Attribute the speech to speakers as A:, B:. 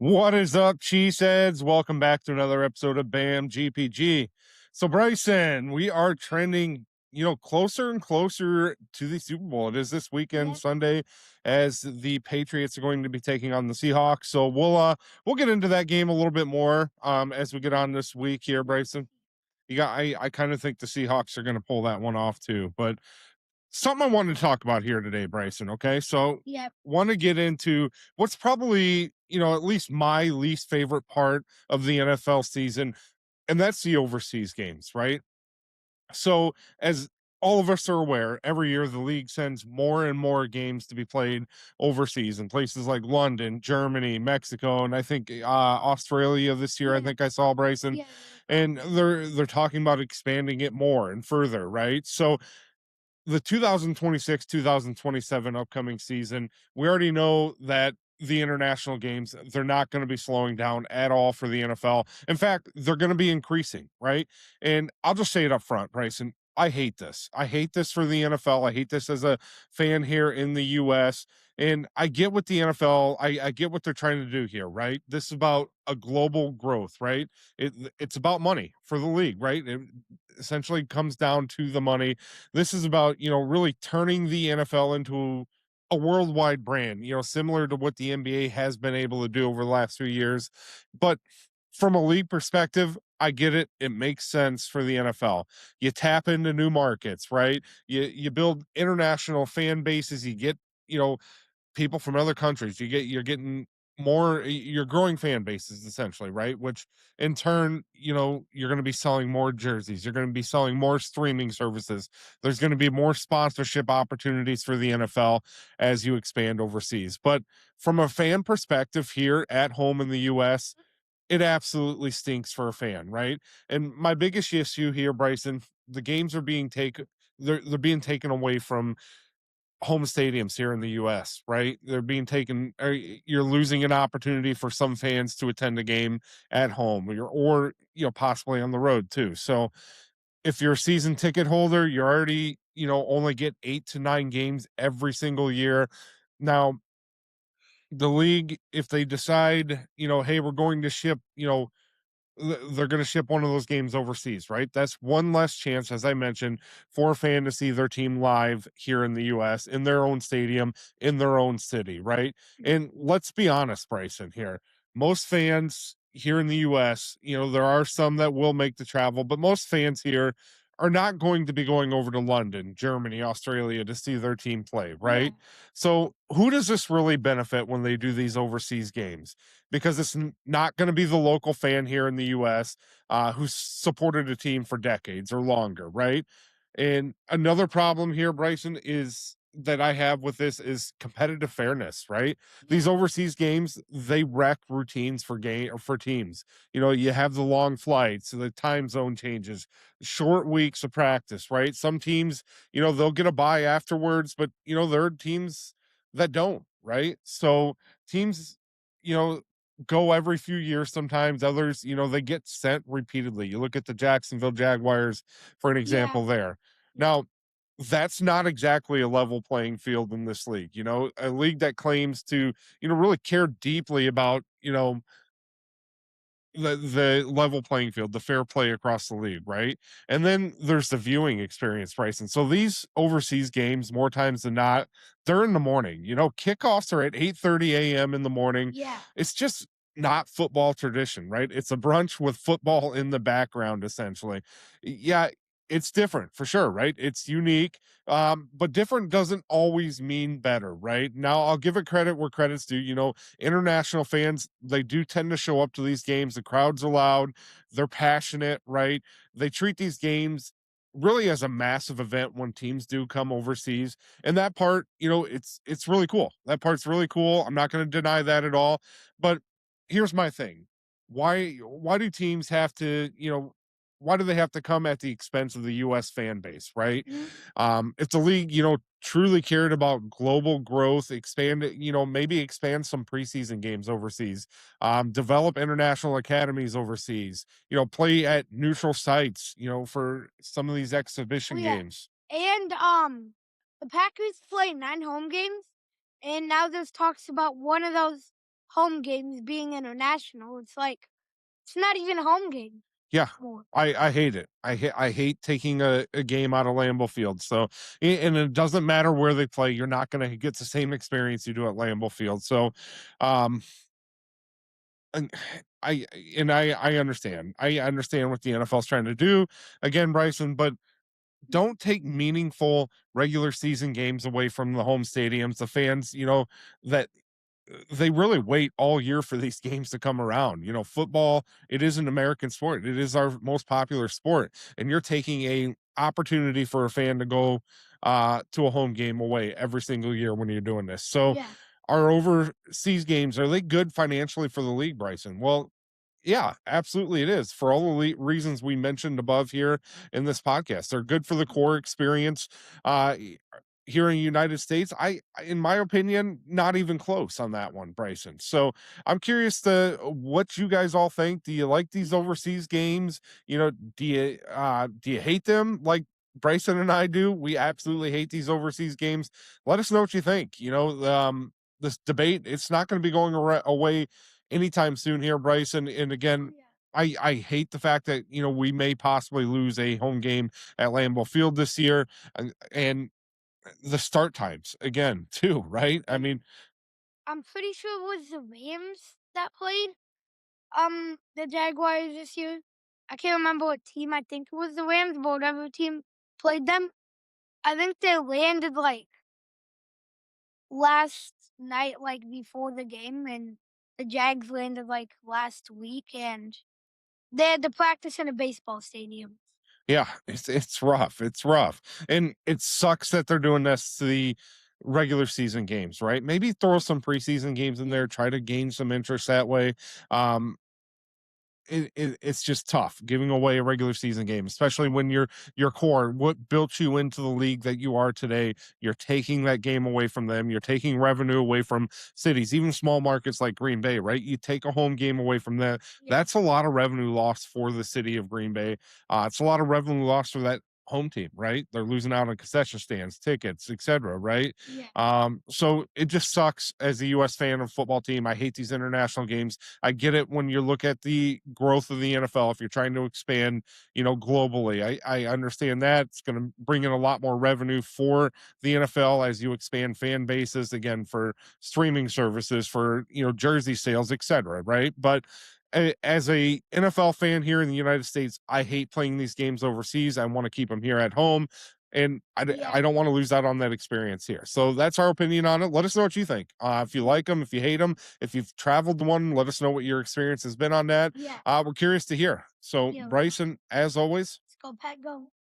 A: What is up, cheeseheads? Welcome back to another episode of BAM GPG. So, Bryson, we are trending, closer and closer to the Super Bowl. It is this weekend,
B: Yep.
A: Sunday, as the Patriots are going to be taking on the Seahawks. So we'll get into that game a little bit more as we get on this week here, Bryson. I kind of think the Seahawks are going to pull that one off too, but something I wanted to talk about here today, Bryson. Okay. So,
B: Yep.
A: want to get into what's probably, at least my least favorite part of the NFL season, and that's the overseas games, right? So, as all of us are aware, every year the league sends more and more games to be played overseas in places like London, Germany, Mexico, and I think Australia this year. I
B: Yeah.
A: think I saw Bryson,
B: Yeah.
A: and they're talking about expanding it more and further, right? So, the 2026-2027 upcoming season, we already know that the international games, they're not going to be slowing down at all for the NFL. In fact, they're going to be increasing, right? And I'll just say it up front, Bryson. I hate this. I hate this for the NFL. I hate this as a fan here in the US. And I get what the NFL, I get what they're trying to do here, right? This is about a global growth, right? It's about money for the league, right? It essentially comes down to the money. This is about, really turning the NFL into a worldwide brand, similar to what the NBA has been able to do over the last few years. But from a league perspective, I get it. It makes sense for the NFL. You tap into new markets, right? You build international fan bases. You get, you know, people from other countries. You're getting more, you're growing fan bases essentially, right? Which in turn, you're going to be selling more jerseys. You're going to be selling more streaming services. There's going to be more sponsorship opportunities for the NFL as you expand overseas. But from a fan perspective here at home in the US, it absolutely stinks for a fan, right? And my biggest issue here, Bryson, the games are being taken they're being taken away from home stadiums here in the US, right? They're being taken, or you're losing an opportunity for some fans to attend a game at home or possibly on the road too. So if you're a season ticket holder, you're already, only get 8 to 9 games every single year. Now, the league, if they decide, hey, we're going to ship, they're going to ship one of those games overseas, right? That's one less chance, as I mentioned, for a fan to see their team live here in the US, in their own stadium, in their own city, right? And let's be honest, Bryson, here. Most fans here in the US, there are some that will make the travel, but most fans here are not going to be going over to London, Germany, Australia to see their team play,
B: Yeah.
A: right? So, who does this really benefit when they do these overseas games? Because it's not going to be the local fan here in the US who's supported a team for decades or longer, right? And another problem here, Bryson, is that I have with this is competitive fairness, right? These
B: Yeah.
A: overseas games, they wreck routines for game or for teams. You have the long flights, the time zone changes, short weeks of practice, right? Some teams, they'll get a bye afterwards, but there are teams that don't, right? So teams, you know, go every few years sometimes. Others, they get sent repeatedly. You look at the Jacksonville Jaguars for an
B: Yeah.
A: example there.
B: Yeah.
A: Now, that's not exactly a level playing field in this league. A league that claims to, really care deeply about, the level playing field, the fair play across the league, right? And then there's the viewing experience, Bryson. So these overseas games, more times than not, they're in the morning. Kickoffs are at 8:30 a.m. in the morning.
B: Yeah.
A: It's just not football tradition, right? It's a brunch with football in the background, essentially. Yeah, it's different for sure, right? It's unique. But different doesn't always mean better, right? Now I'll give it credit where credit's due. International fans, they do tend to show up to these games. The crowds are loud, they're passionate, right? They treat these games really as a massive event when teams do come overseas. And that part, it's really cool. That part's really cool. I'm not going to deny that at all. But here's my thing. Why do teams have to, why do they have to come at the expense of the US fan base, right?
B: Mhm.
A: If the league, truly cared about global growth, expand it, maybe expand some preseason games overseas, develop international academies overseas, play at neutral sites, for some of these
B: Oh
A: exhibition
B: yeah.
A: games.
B: And the Packers play 9 home games, and now there's talks about one of those home games being international. It's like it's not even a home game
A: Yeah.
B: more.
A: I hate it. I hate taking a game out of Lambeau Field. So and it doesn't matter where they play, you're not gonna get the same experience you do at Lambeau Field. So um and I I understand. I understand what the NFL is trying to do again, Bryson, but
B: Yeah.
A: don't take meaningful regular season games away from the home stadiums, the fans, that they really wait all year for these games to come around. Football, it is an American sport. It is our most popular sport. And you're taking a opportunity for a fan to go to a home game away every single year when you're doing this. So
B: Yeah.
A: our overseas games, are they good financially for the league, Bryson? Well, yeah, absolutely it is. For all the reasons we mentioned above here in this podcast, they're good for the core experience. Uh, Here in the United States, in my opinion, not even close on that one, Bryson. So I'm curious to what you guys all think. Do you like these
B: Yeah.
A: overseas games? Do you hate them like Bryson and I do? We absolutely hate these overseas games. Let us know what you think. This debate, it's not going to be going away anytime soon here, Bryson. And
B: Oh
A: again,
B: yeah.
A: I hate the fact that we may possibly lose a home game at Lambeau Field this year, and the start times again too, right? I
B: And
A: mean,
B: I'm pretty sure it was the Rams that played the Jaguars this year. I can't remember what team. I think it was the Rams, but whatever team played them. I think they landed like last night, like before the game, and the Jags landed like last week, and they had to practice in a baseball stadium.
A: yeah, it's rough. It's rough, and it sucks that they're doing this to the regular season games, right? Maybe throw some preseason games in
B: Yeah.
A: there, try to gain some interest that way. Um, it's just tough giving away a regular season game, especially when your core, what built you into the league that you are today, you're taking that game away from them. You're taking revenue away from cities, even small markets like Green Bay, right? You take a home game away from that.
B: Yeah.
A: That's a lot of revenue lost for the city of Green Bay. It's a lot of revenue lost for that home team, right? They're losing out on concession stands, tickets, etc. Right?
B: Yeah.
A: So it just sucks as a US fan of football team. I hate these international games. I get it when you look at the growth of the NFL. If you're trying to expand, globally, I understand that it's going to bring in a lot more revenue for the NFL as you expand fan bases again for streaming services, for jersey sales, etc. Right, but as a NFL fan here in the United States, I hate playing these games overseas. I want to keep them here at home. And I
B: Yeah.
A: don't want to lose out on that experience here. So that's our opinion on it. Let us know what you think. If you like them, if you hate them, if you've traveled to one, let us know what your experience has been on that.
B: Yeah.
A: We're curious to hear. So,
B: Yeah.
A: Bryson, as always,
B: Let's go, Pat. Go.